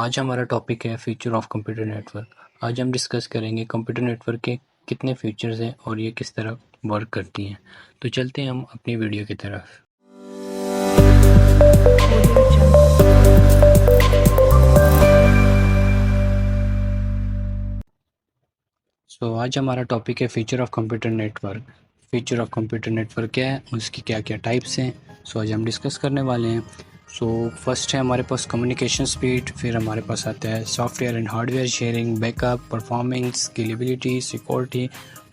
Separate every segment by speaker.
Speaker 1: आज हमारा टॉपिक है फ्यूचर ऑफ कंप्यूटर नेटवर्क। आज हम डिस्कस करेंगे कंप्यूटर नेटवर्क के कितने फीचर्स हैं और ये किस तरह वर्क करती हैं। तो चलते हैं हम अपनी वीडियो की तरफ। आज हमारा टॉपिक है future of computer network. Future of computer network क्या है, उसकी क्या क्या टाइप्स हैं, आज हम डिस्कस करने वाले हैं। फर्स्ट है हमारे पास कम्युनिकेशन स्पीड, फिर हमारे पास आता है software and hardware sharing, backup, performance, scalability, security,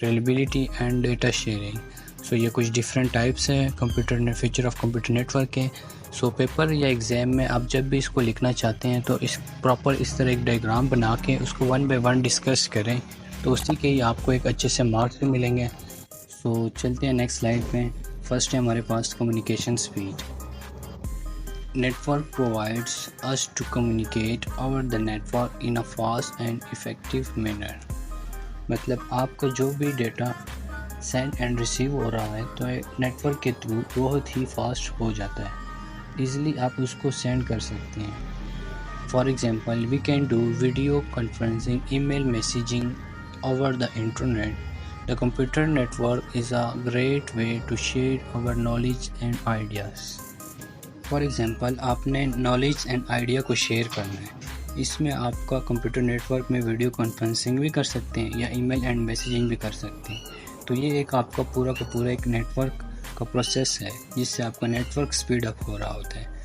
Speaker 1: reliability and data sharing. ये कुछ डिफरेंट टाइप्स हैं फ्यूचर ऑफ कंप्यूटर नेटवर्क के। पेपर या एग्ज़ाम में आप जब भी इसको लिखना चाहते हैं तो इस तरह एक डायग्राम बना के उसको 1 बाय 1 डिस्कस करें, तो उसी के ही आपको एक अच्छे से मार्क्स भी मिलेंगे। चलते हैं नेक्स्ट स्लाइड पे। फर्स्ट है हमारे पास communication speed. Network provides us to communicate over the network in a fast and effective manner. मतलब आपका जो भी डेटा सेंड एंड रिसीव हो रहा है तो नेटवर्क के थ्रू बहुत ही फास्ट हो जाता है, ईज़िली आप उसको सेंड कर सकते हैं। For example we can do video conferencing, email messaging over the internet. The computer network is a great way to share our knowledge and ideas. For example, आपने knowledge and idea को share करना है, इसमें आपका computer network में video conferencing भी कर सकते हैं या ईमेल एंड मैसेजिंग भी कर सकते हैं। तो ये एक आपका पूरा का पूरा एक नेटवर्क का प्रोसेस है जिससे आपका नेटवर्क स्पीड अप हो रहा होता है।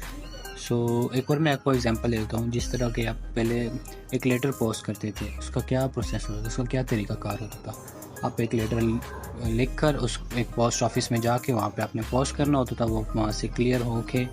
Speaker 1: एक बार मैं आपको एग्जांपल देता हूँ। जिस तरह के आप पहले एक लेटर पोस्ट करते थे, उसका क्या प्रोसेस होता था, उसका क्या तरीक़ाकार होता था। आप एक लेटर लिख कर उस एक पोस्ट ऑफिस में जाके वहाँ पे आपने पोस्ट करना होता था। वो वहाँ से क्लियर होके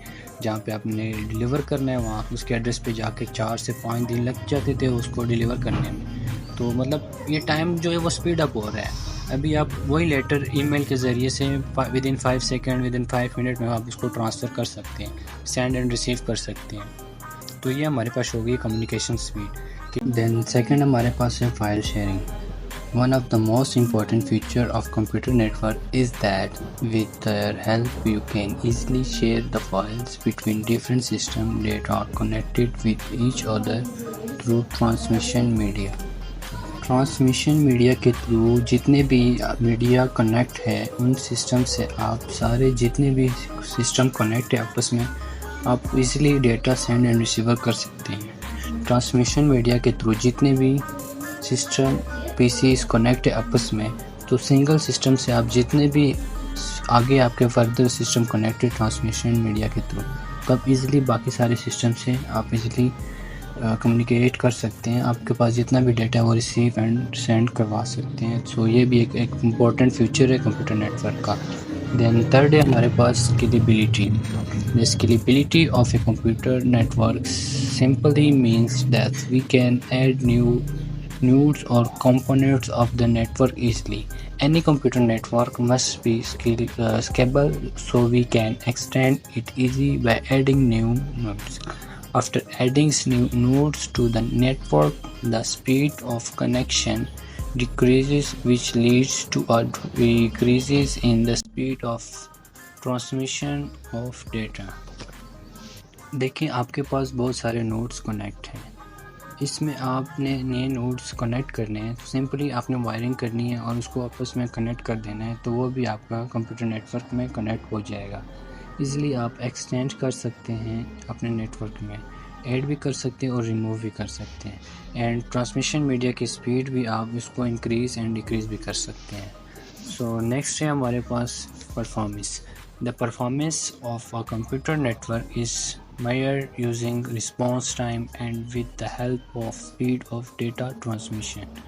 Speaker 1: जहाँ पे आपने डिलीवर करना है वहाँ उसके एड्रेस पे जाके 4 से 5 दिन लग जाते थे उसको डिलीवर करने में। तो मतलब ये टाइम जो है वो स्पीड अप हो रहा है। अभी आप वही लेटर ईमेल के ज़रिए से विदिन 5 सेकेंड, विदिन 5 मिनट में आप उसको ट्रांसफ़र कर सकते हैं, सेंड एंड रिसीव कर सकते हैं। तो ये हमारे पास हो गई कम्युनिकेशन स्पीड। देन सेकंड हमारे पास है file sharing. One of the most important feature of computer network is that with their help you can easily share the files between different system that are connected with each other through transmission media. Transmission media के through जितने भी media connect है उन system से आप सारे जितने भी सिस्टम कनेक्ट है आपस में आप easily data send and receiver कर सकते हैं। ट्रांसमिशन मीडिया के थ्रू जितने भी सिस्टम पीसीज कनेक्ट है आपस में, तो सिंगल सिस्टम से आप जितने भी आगे आपके फर्दर सिस्टम कनेक्ट है ट्रांसमिशन मीडिया के थ्रू, तो आप इजीली बाकी सारे सिस्टम से आप इजीली कम्युनिकेट कर सकते हैं। आपके पास जितना भी डेटा है वो रिसीव एंड सेंड करवा सकते हैं। ये भी एक इम्पॉर्टेंट फीचर है कंप्यूटर नेटवर्क का। देन थर्ड है हमारे पास scalability. The scalability of a computer network simply means that we can add new nodes or components of the network easily. Any computer network must be scalable, so we can extend it easily by adding new nodes. After adding new nodes to the network, the speed of connection decreases, which leads to a decreases in the speed of transmission of data. देखिए आपके पास बहुत सारे nodes connect हैं, इसमें आपने नए nodes connect करने हैं। सिंपली आपने वायरिंग करनी है और उसको आपस में कनेक्ट कर देना है, तो वो भी आपका कंप्यूटर नेटवर्क में कनेक्ट हो जाएगा। इजीली आप एक्सटेंड कर सकते हैं अपने नेटवर्क में, ऐड भी कर सकते हैं और रिमूव भी कर सकते हैं। एंड ट्रांसमिशन मीडिया की स्पीड भी आप इसको इंक्रीज़ एंड डिक्रीज़ भी कर सकते हैं। नेक्स्ट है हमारे पास performance. The performance of a computer network is measured using response time and with the help of speed of data transmission.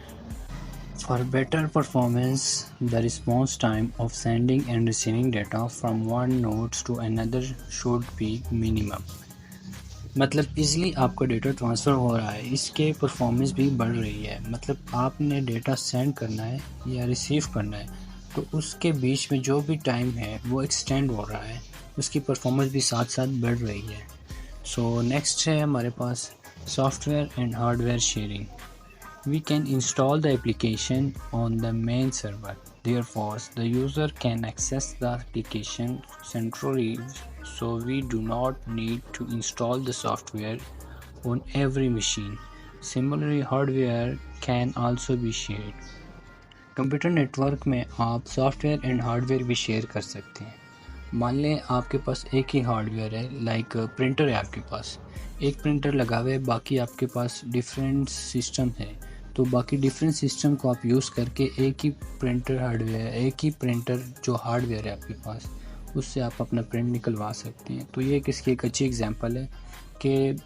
Speaker 1: For better performance, the response time of sending and receiving data from one node to another should be minimum. मतलब easily आपका data transfer हो रहा है, इसके performance भी बढ़ रही है। मतलब आपने डेटा सेंड करना है या रिसीव करना है तो उसके बीच में जो भी टाइम है वो एक्सटेंड हो रहा है, उसकी परफॉर्मेंस भी साथ साथ बढ़ रही है। नेक्स्ट है हमारे पास software and hardware sharing. We can install the application on the main server, therefore the user can access the application centrally, so we do not need to install the software on every machine. Similarly, hardware can also be shared. Computer network में आप software and hardware भी share कर सकते हैं। मान लें आपके पास एक ही हार्डवेयर है, लाइक प्रिंटर है आपके पास, एक प्रिंटर लगा हुआ है, बाकी आपके पास डिफरेंट सिस्टम है, तो बाकी डिफरेंट सिस्टम को आप यूज़ करके एक ही प्रिंटर जो हार्डवेयर है आपके पास, उससे आप अपना प्रिंट निकलवा सकते हैं। तो ये इसकी एक अच्छी एग्जांपल है कि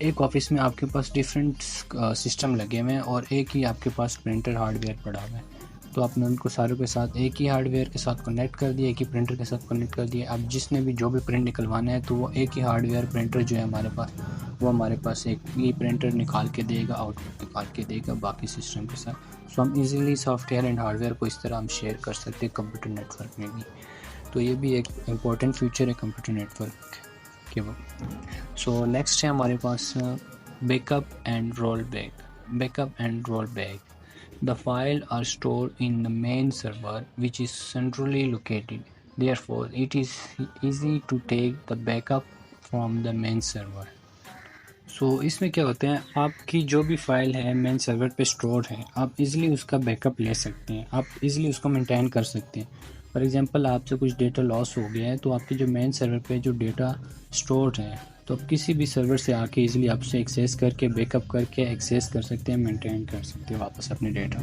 Speaker 1: एक ऑफिस में आपके पास डिफरेंट सिस्टम लगे हुए हैं और एक ही आपके पास प्रिंटर हार्डवेयर पड़ा हुआ है, तो आपने उनको सारों के साथ एक ही हार्डवेयर के साथ कनेक्ट कर दिया, एक ही प्रिंटर के साथ कनेक्ट कर दिया। अब जिसने भी जो भी प्रिंट निकलवाना है तो वो एक ही हार्डवेयर प्रिंटर जो है हमारे पास, वो हमारे पास एक ही प्रिंटर निकाल के देगा, आउटपुट निकाल के देगा बाकी सिस्टम के साथ। सो हम इजीली सॉफ्टवेयर एंड हार्डवेयर को इस तरह हम शेयर कर सकते हैं कंप्यूटर नेटवर्क में भी। तो ये भी एक इम्पॉर्टेंट फीचर है कंप्यूटर नेटवर्क के वो। सो नेक्स्ट है हमारे पास backup and roll back. The files are stored in the main server, which is centrally located. Therefore, it is easy to take the backup from the main server. So, इसमें क्या होता है, आपकी जो भी फाइल है मेन सर्वर पे store है, आप इजीली उसका बैकअप ले सकते हैं, आप इजीली उसको मेंटेन कर सकते हैं। फॉर एग्जांपल आपसे कुछ डेटा लॉस हो गया है, तो आपके जो मेन सर्वर पे जो डेटा स्टोर है, तो आप किसी भी सर्वर से आके इजीली आपसे एक्सेस करके बैकअप करके एक्सेस कर सकते हैं, मेंटेन कर सकते हैं वापस अपने डेटा।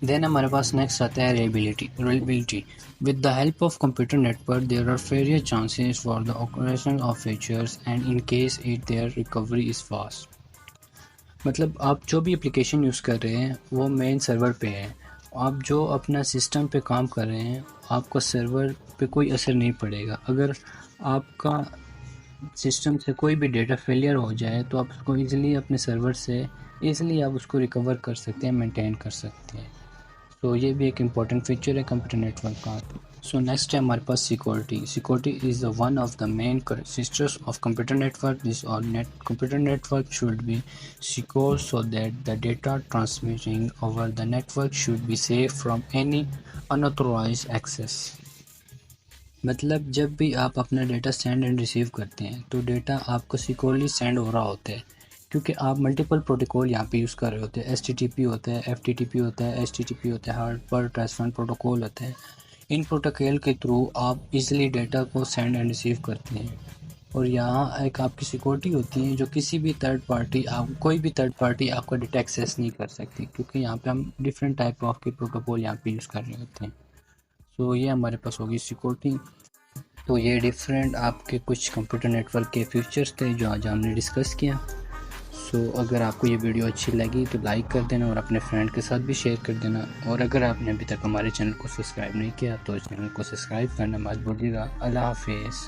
Speaker 1: देन हमारे पास नेक्स्ट आता है reliability. With the help of computer network there are various chances for the operation of features and in case it there recovery is fast. मतलब आप जो भी एप्लीकेशन यूज़ कर रहे हैं वो मेन सर्वर पे है, आप जो अपना सिस्टम पे काम कर रहे हैं आपका सर्वर पे कोई असर नहीं पड़ेगा। अगर आपका सिस्टम से कोई भी डेटा फेलियर हो जाए तो आप उसको ईज़िली अपने सर्वर से ईज़िली आप उसको रिकवर कर सकते हैं, मेंटेन कर सकते हैं। तो ये भी एक इम्पॉर्टेंट फीचर है कंप्यूटर नेटवर्क का। सो नेक्स्ट है हमारे पास security is one of the main features of computer network. This our computer network should be secure so that the data transmitting over the network should be safe from any unauthorised access. मतलब जब भी आप अपना data send and receive करते हैं तो data आपको securely send हो रहा होता है, क्योंकि आप मल्टीपल प्रोटोकॉल यहाँ पे यूज़ कर रहे होते हैं। HTTP होता है, FTTP होता है, HTTP होता है, हार्डवेयर ट्रांसफर प्रोटोकॉल होता है। इन प्रोटोकॉल के थ्रू आप इजीली डेटा को सेंड एंड रिसीव करते हैं, और यहाँ एक आपकी सिक्योरिटी होती है जो किसी भी कोई भी थर्ड पार्टी आपका डेटा एक्सेस नहीं कर सकती, क्योंकि यहाँ पे हम डिफरेंट टाइप ऑफ के प्रोटोकॉल यहाँ पे यूज़ कर रहे होते हैं। तो ये हमारे पास होगी सिक्योरिटी। तो ये डिफरेंट आपके कुछ कंप्यूटर नेटवर्क के फीचर्स थे जो आज हमने डिस्कस किया। सो अगर आपको ये वीडियो अच्छी लगी तो लाइक कर देना और अपने फ्रेंड के साथ भी शेयर कर देना, और अगर आपने अभी तक हमारे चैनल को सब्सक्राइब नहीं किया तो इस चैनल को सब्सक्राइब करना मत भूलिएगा। अल्लाह हाफिज़।